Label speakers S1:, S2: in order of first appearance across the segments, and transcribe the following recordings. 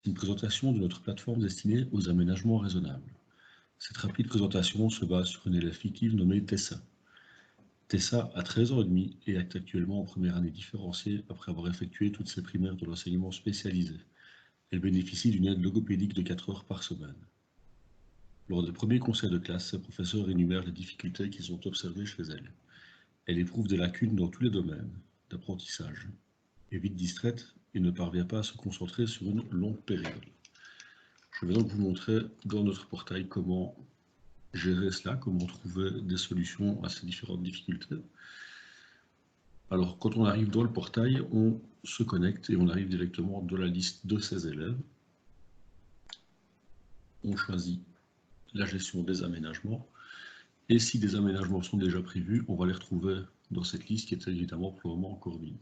S1: Une présentation de notre plateforme destinée aux aménagements raisonnables. Cette rapide présentation se base sur une élève fictive nommée Tessa. Tessa a 13 ans et demi et est actuellement en première année différenciée après avoir effectué toutes ses primaires de l'enseignement spécialisé. Elle bénéficie d'une aide logopédique de 4 heures par semaine. Lors des premiers conseils de classe, ses professeurs énumèrent les difficultés qu'ils ont observées chez elle. Elle éprouve des lacunes dans tous les domaines d'apprentissage, est vite distraite et ne parvient pas à se concentrer sur une longue période. Je vais donc vous montrer dans notre portail comment gérer cela, comment trouver des solutions à ces différentes difficultés. Alors, quand on arrive dans le portail, on se connecte et on arrive directement dans la liste de ces élèves. On choisit la gestion des aménagements. Et si des aménagements sont déjà prévus, on va les retrouver dans cette liste qui est évidemment pour le moment encore vide.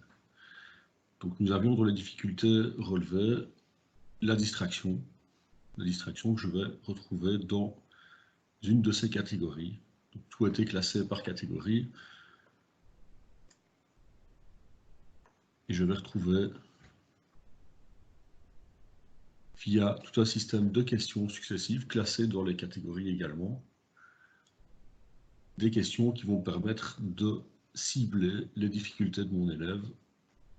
S1: Donc nous avions dans les difficultés relevées la distraction que je vais retrouver dans une de ces catégories. Donc, tout a été classé par catégorie. Et je vais retrouver via tout un système de questions successives classées dans les catégories également, des questions qui vont permettre de cibler les difficultés de mon élève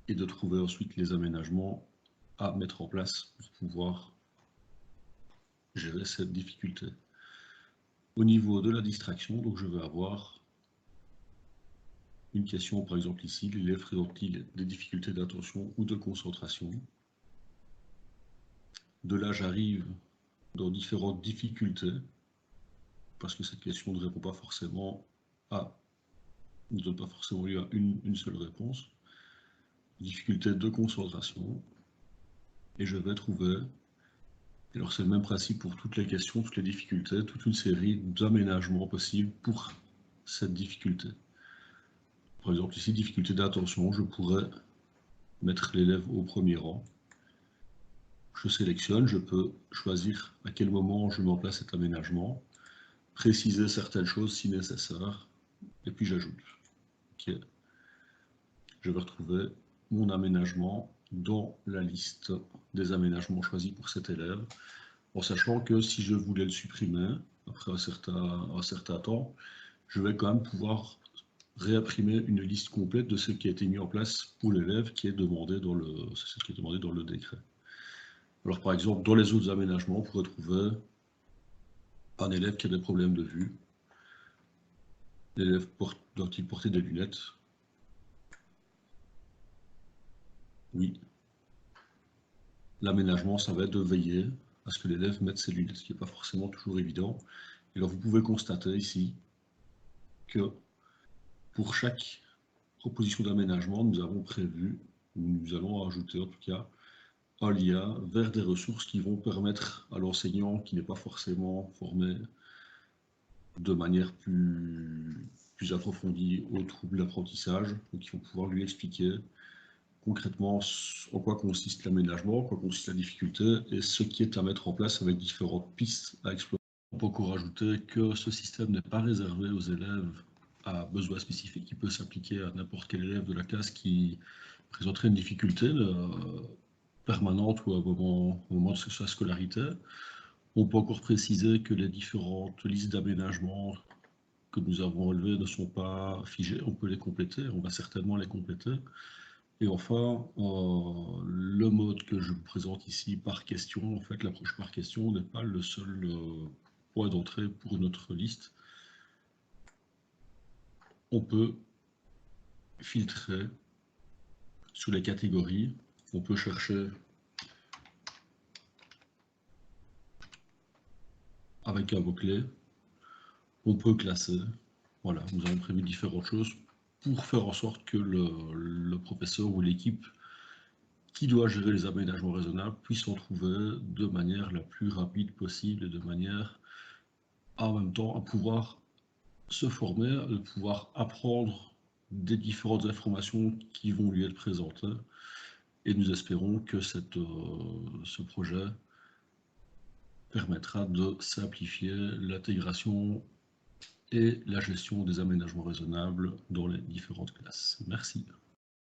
S1: et de trouver ensuite les aménagements à mettre en place pour pouvoir gérer cette difficulté. Au niveau de la distraction, donc je vais avoir une question, par exemple ici, l'élève présente-t-il des difficultés d'attention ou de concentration? De là, j'arrive dans différentes difficultés, parce que cette question ne répond pas forcément ne donne pas forcément lieu à une seule réponse. Difficulté de concentration, et je vais trouver, alors c'est le même principe pour toutes les questions, toutes les difficultés, toute une série d'aménagements possibles pour cette difficulté. Par exemple ici, difficulté d'attention, je pourrais mettre l'élève au premier rang. Je sélectionne, je peux choisir à quel moment je mets en place cet aménagement, préciser certaines choses si nécessaire, et puis j'ajoute. Okay. Je vais retrouver mon aménagement dans la liste des aménagements choisis pour cet élève, en sachant que si je voulais le supprimer après un certain temps, je vais quand même pouvoir réimprimer une liste complète de ce qui a été mis en place pour l'élève qui est demandé dans le décret. Alors par exemple, dans les autres aménagements, on pourrait trouver un élève qui a des problèmes de vue. L'élève doit-il porter des lunettes? Oui. L'aménagement, ça va être de veiller à ce que l'élève mette ses lunettes, ce qui n'est pas forcément toujours évident. Et alors vous pouvez constater ici que pour chaque proposition d'aménagement, nous avons prévu, ou nous allons ajouter en tout cas, un lien vers des ressources qui vont permettre à l'enseignant qui n'est pas forcément formé de manière plus approfondie aux troubles d'apprentissage, donc ils vont pouvoir lui expliquer concrètement en quoi consiste l'aménagement, en quoi consiste la difficulté et ce qui est à mettre en place avec différentes pistes à explorer. On peut encore ajouter que ce système n'est pas réservé aux élèves à besoins spécifiques, qui peut s'appliquer à n'importe quel élève de la classe qui présenterait une difficulté permanente ou au moment de sa scolarité. On peut encore préciser que les différentes listes d'aménagements que nous avons relevées ne sont pas figées, on peut les compléter, on va certainement les compléter. Et enfin, le mode que je vous présente ici par question, en fait l'approche par question n'est pas le seul point d'entrée pour notre liste. On peut filtrer sur les catégories, on peut chercher avec un mot-clé, on peut classer. Voilà, nous avons prévu différentes choses pour faire en sorte que le professeur ou l'équipe qui doit gérer les aménagements raisonnables puisse en trouver de manière la plus rapide possible et de manière en même temps à pouvoir se former, de pouvoir apprendre des différentes informations qui vont lui être présentées. Et nous espérons que ce projet permettra de simplifier l'intégration et la gestion des aménagements raisonnables dans les différentes classes. Merci.